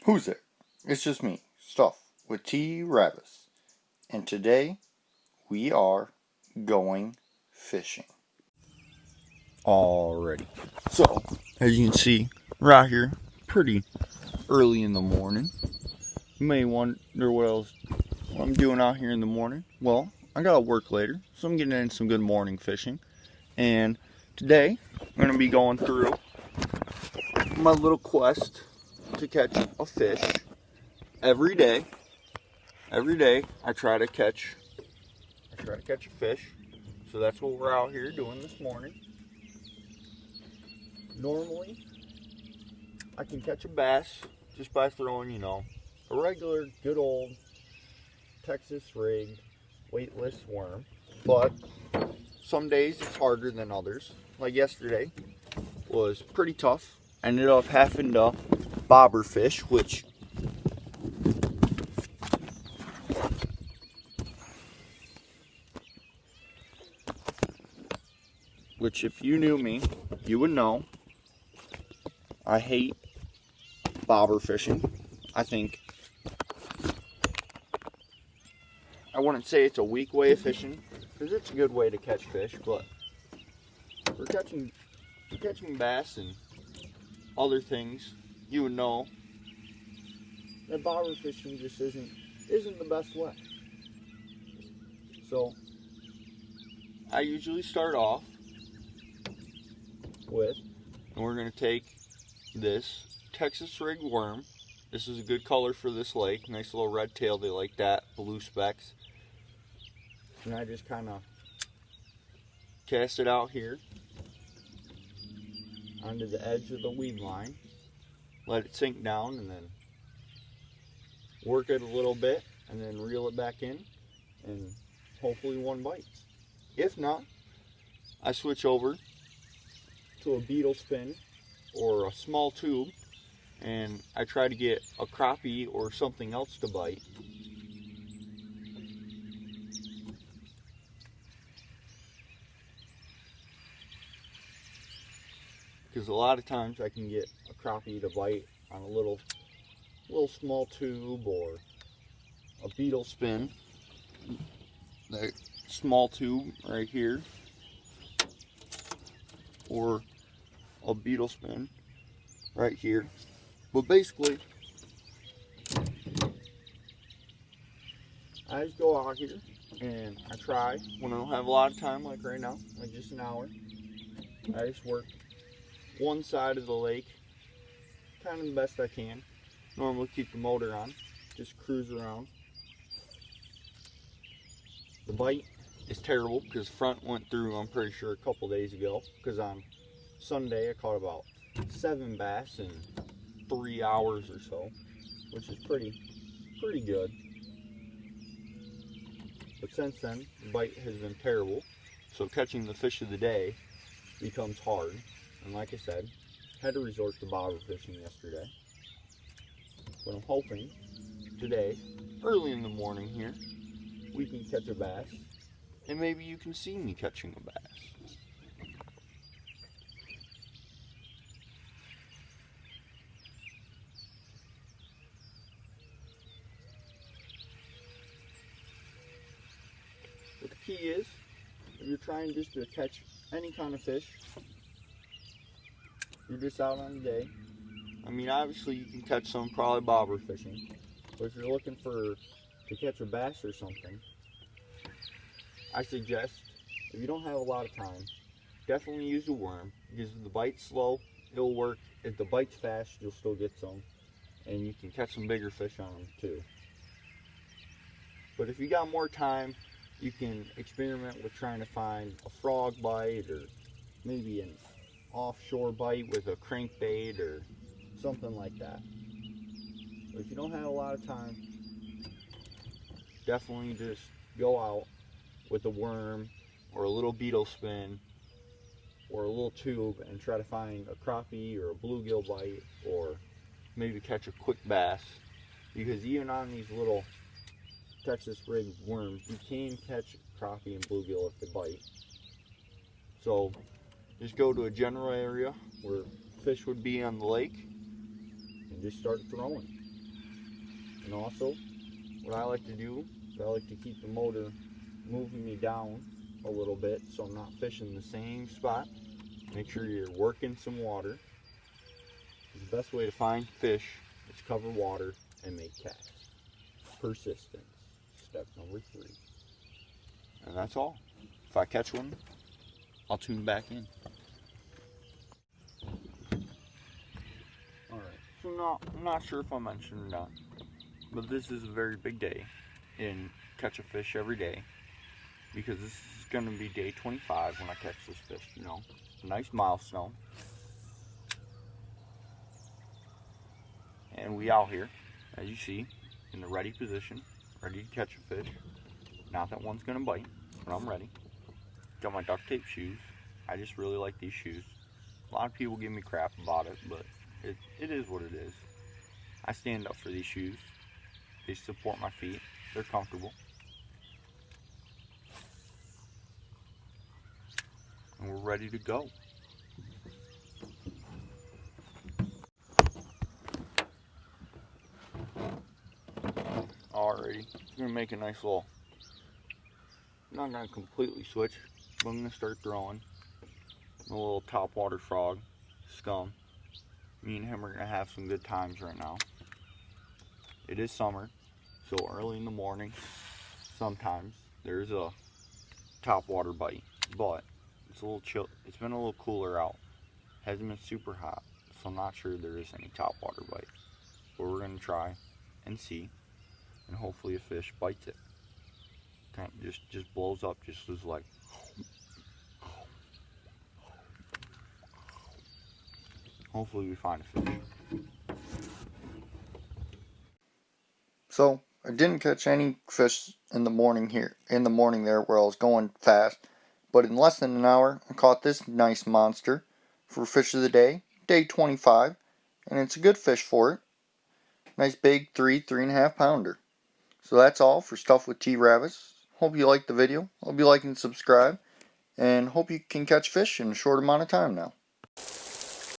Who's there? It's just me, Stuff, with T-Ravis. And today, we are going fishing. Alrighty. So, as you can see, right here, pretty early in the morning. You may wonder what I'm doing out here in the morning. Well, I gotta work later, so I'm getting in some good morning fishing. And today, I'm gonna be going through my little quest to catch a fish. Every day I try to catch a fish. So that's what we're out here doing this morning. Normally I can catch a bass just by throwing, a regular good old Texas rigged weightless worm. But some days it's harder than others. Like yesterday was pretty tough. I ended up having to bobber fish, which if you knew me, you would know I hate bobber fishing. I wouldn't say it's a weak way of fishing, because it's a good way to catch fish, but for catching bass and other things, you would know that bobber fishing just isn't the best way. So I usually start off with, and we're going to take this Texas rigged worm. This is a good color for this lake. Nice little red tail, they like that, blue specks. And I just kind of cast it out here onto the edge of the weed line. Let it sink down and then work it a little bit and then reel it back in, and hopefully one bites. If not, I switch over to a beetle spin or a small tube, and I try to get a crappie or something else to bite. Because a lot of times I can get a crappie to bite on a little small tube or a beetle spin. The small tube right here, or a beetle spin right here. But basically, I just go out here and I try, when I don't have a lot of time, like right now, like just an hour, I just work one side of the lake kind of the best I can. Normally keep the motor on, just cruise around. The bite is terrible because front went through, I'm pretty sure, a couple days ago, because on Sunday I caught about 7 bass in 3 hours or so, which is pretty good. But since then, the bite has been terrible, so catching the fish of the day becomes hard. And like I said, had to resort to bobber fishing yesterday. But I'm hoping today, early in the morning here, we can catch a bass, and maybe you can see me catching a bass. But the key is, if you're trying just to catch any kind of fish, you're just out on the day. I mean, obviously you can catch some probably bobber fishing, but if you're looking to catch a bass or something, I suggest, if you don't have a lot of time, definitely use a worm, because if the bite's slow, it'll work. If the bite's fast, you'll still get some, and you can catch some bigger fish on them too. But if you got more time, you can experiment with trying to find a frog bite, or maybe an offshore bite with a crankbait or something like that. But if you don't have a lot of time, definitely just go out with a worm or a little beetle spin or a little tube and try to find a crappie or a bluegill bite, or maybe catch a quick bass, because even on these little Texas rigged worms, you can catch crappie and bluegill if they bite. So just go to a general area where fish would be on the lake and just start throwing. And also, what I like to do is I like to keep the motor moving me down a little bit so I'm not fishing the same spot. Make sure you're working some water. The best way to find fish is cover water and make casts. Persistence, step number 3. And that's all. If I catch one, I'll tune back in. Alright, so I'm not sure if I mentioned or not, but this is a very big day in catch a fish every day, because this is going to be day 25 when I catch this fish, you know. A nice milestone. And we out here, as you see, in the ready position, ready to catch a fish. Not that one's gonna bite, but I'm ready. Got my duct tape shoes. I just really like these shoes. A lot of people give me crap about it, but it is what it is. I stand up for these shoes. They support my feet. They're comfortable. And we're ready to go. Alrighty, I'm gonna make a nice little, not gonna completely switch, but I'm gonna start throwing a little topwater frog, scum. Me and him are gonna have some good times right now. It is summer, so early in the morning, sometimes there's a topwater bite, but it's a little chill. It's been a little cooler out. Hasn't been super hot, so I'm not sure there is any topwater bite. But we're gonna try and see, and hopefully a fish bites it. Kind of just blows up, just as like. Hopefully we find a fish. So I didn't catch any fish in the morning there where I was going fast, but in less than an hour I caught this nice monster for fish of the day, day 25, and it's a good fish for it. Nice big 3.5 pounder. So that's all for Stuff with T-Ravis. Hope you liked the video. Hope you like and subscribe, and hope you can catch fish in a short amount of time now.